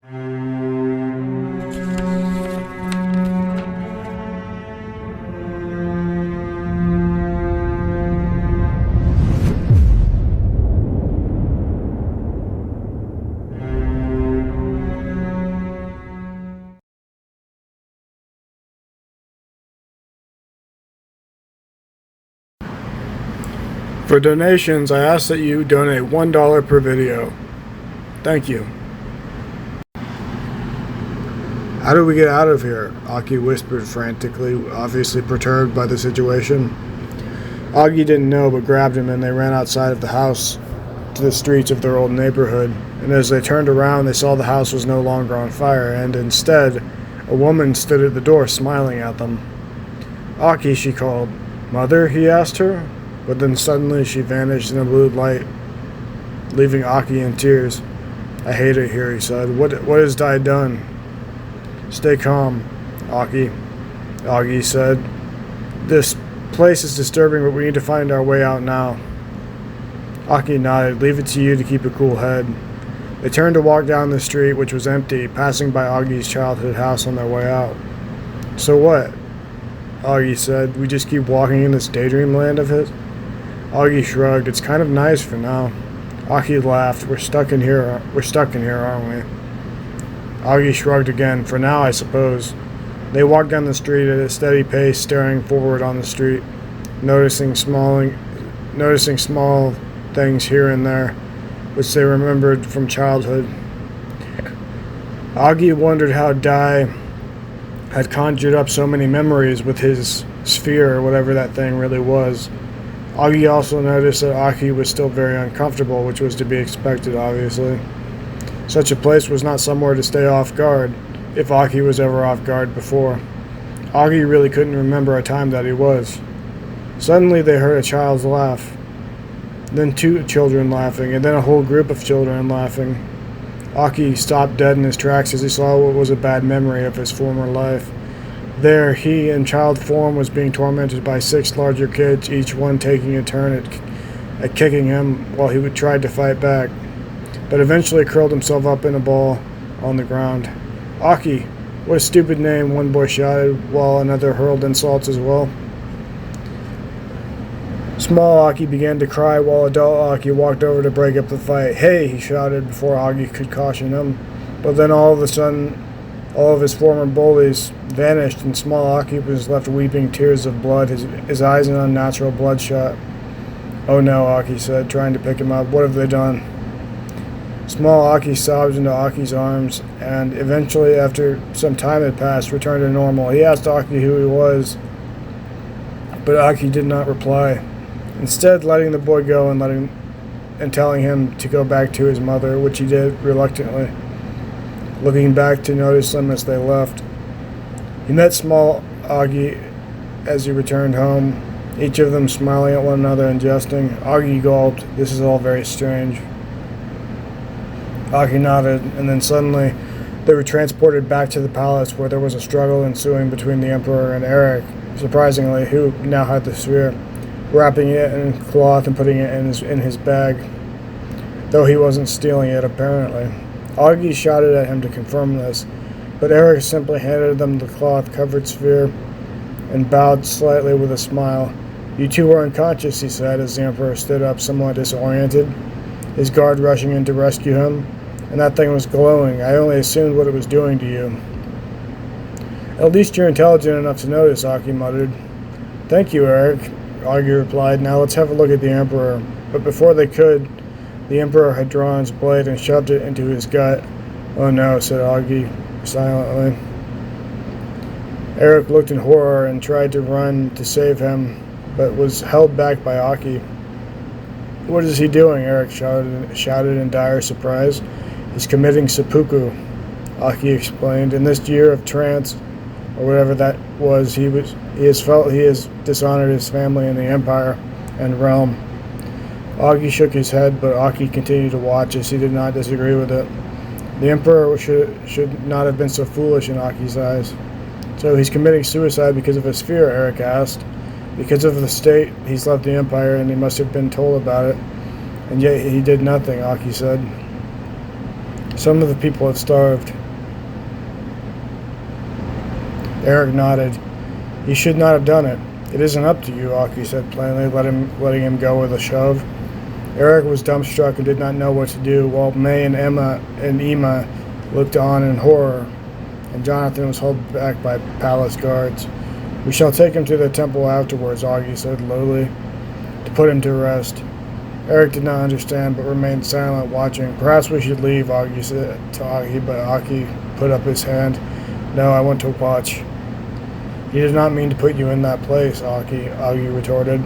For donations, I ask that you donate $1 per video. Thank you. How do we get out of here? Aoki whispered frantically, obviously perturbed by the situation. Aogi didn't know, but grabbed him and they ran outside of the house to the streets of their old neighborhood. And as they turned around, they saw the house was no longer on fire, and instead, a woman stood at the door smiling at them. "Aoki," she called. "Mother?" he asked her. But then suddenly she vanished in a blue light, leaving Aoki in tears. "I hate it here," he said. What has Dai done?" "Stay calm, Aogi said. "This place is disturbing, but we need to find our way out now." Aoki nodded. "Leave it to you to keep a cool head." They turned to walk down the street, which was empty, passing by Aogi's childhood house on their way out. "So what?" Aogi said. "We just keep walking in this daydream land of his?" Aogi shrugged. "It's kind of nice for now." Aoki laughed. We're stuck in here, aren't we?" Aogi shrugged again. "For now, I suppose." They walked down the street at a steady pace, staring forward on the street, noticing small things here and there, which they remembered from childhood. Aogi wondered how Dai had conjured up so many memories with his sphere, or whatever that thing really was. Aogi also noticed that Aoki was still very uncomfortable, which was to be expected, obviously. Such a place was not somewhere to stay off guard, if Aoki was ever off guard before. Aogi really couldn't remember a time that he was. Suddenly they heard a child's laugh, then two children laughing, and then a whole group of children laughing. Aoki stopped dead in his tracks as he saw what was a bad memory of his former life. There, he, in child form, was being tormented by 6 larger kids, each one taking a turn at kicking him while he tried to fight back, but eventually curled himself up in a ball on the ground. "Aoki, what a stupid name," one boy shouted, while another hurled insults as well. Small Aoki began to cry while adult Aoki walked over to break up the fight. "Hey," he shouted before Aogi could caution him, but then all of a sudden, all of his former bullies vanished, and small Aoki was left weeping tears of blood, his eyes an unnatural bloodshot. "Oh no," Aoki said, trying to pick him up. "What have they done?" Small Aoki sobbed into Aoki's arms, and eventually, after some time had passed, returned to normal. He asked Aoki who he was, but Aoki did not reply, instead letting the boy go and telling him to go back to his mother, which he did reluctantly, looking back to notice them as they left. He met small Aogi as he returned home, each of them smiling at one another and jesting. Aogi gulped. "This is all very strange." Aoki nodded, and then suddenly they were transported back to the palace, where there was a struggle ensuing between the Emperor and Eric, surprisingly, who now had the sphere, wrapping it in cloth and putting it in his bag, though he wasn't stealing it, apparently. Aogi shouted at him to confirm this, but Eric simply handed them the cloth-covered sphere and bowed slightly with a smile. "You two are unconscious," he said, as the Emperor stood up somewhat disoriented, his guard rushing in to rescue him. "And that thing was glowing. I only assumed what it was doing to you." "At least you're intelligent enough to notice," Aoki muttered. "Thank you, Eric," Aogi replied. "Now let's have a look at the Emperor." But before they could, the Emperor had drawn his blade and shoved it into his gut. "Oh no," said Aogi silently. Eric looked in horror and tried to run to save him, but was held back by Aoki. "What is he doing?" Eric shouted in dire surprise. "He's committing seppuku," Aoki explained. "In this year of trance, or whatever that was, he has felt he has dishonored his family and the empire and realm." Aogi shook his head, but Aoki continued to watch, as he did not disagree with it. The Emperor should not have been so foolish in Aoki's eyes. "So he's committing suicide because of his fear?" Eric asked. "Because of the state he's left the Empire, and he must have been told about it. And yet he did nothing," Aoki said. Some of the people have starved. Eric nodded. You should not have done it. It isn't up to you, Aoki said plainly, letting him go with a shove. Eric was dumbstruck and did not know what to do, while May and Emma looked on in horror, and Jonathan was held back by palace guards. We shall take him to the temple afterwards, Aogi said lowly, to put him to rest. Eric did not understand, but remained silent, watching. Perhaps we should leave, Aogi said to Aoki, but Aoki put up his hand. No, I want to watch. He did not mean to put you in that place, Aogi retorted.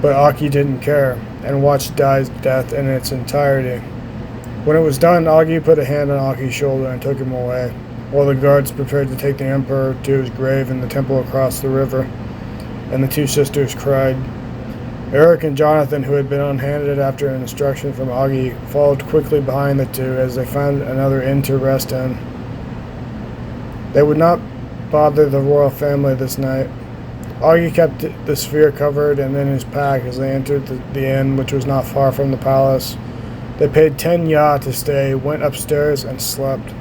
But Aoki didn't care, and watched Dai's death in its entirety. When it was done, Aogi put a hand on Aoki's shoulder and took him away, while the guards prepared to take the emperor to his grave in the temple across the river, and the two sisters cried. Eric and Jonathan, who had been unhanded after an instruction from Aogi, followed quickly behind the two as they found another inn to rest in. They would not bother the royal family this night. Aogi kept the sphere covered and in his pack as they entered the inn, which was not far from the palace. They paid 10 ya to stay, went upstairs, and slept.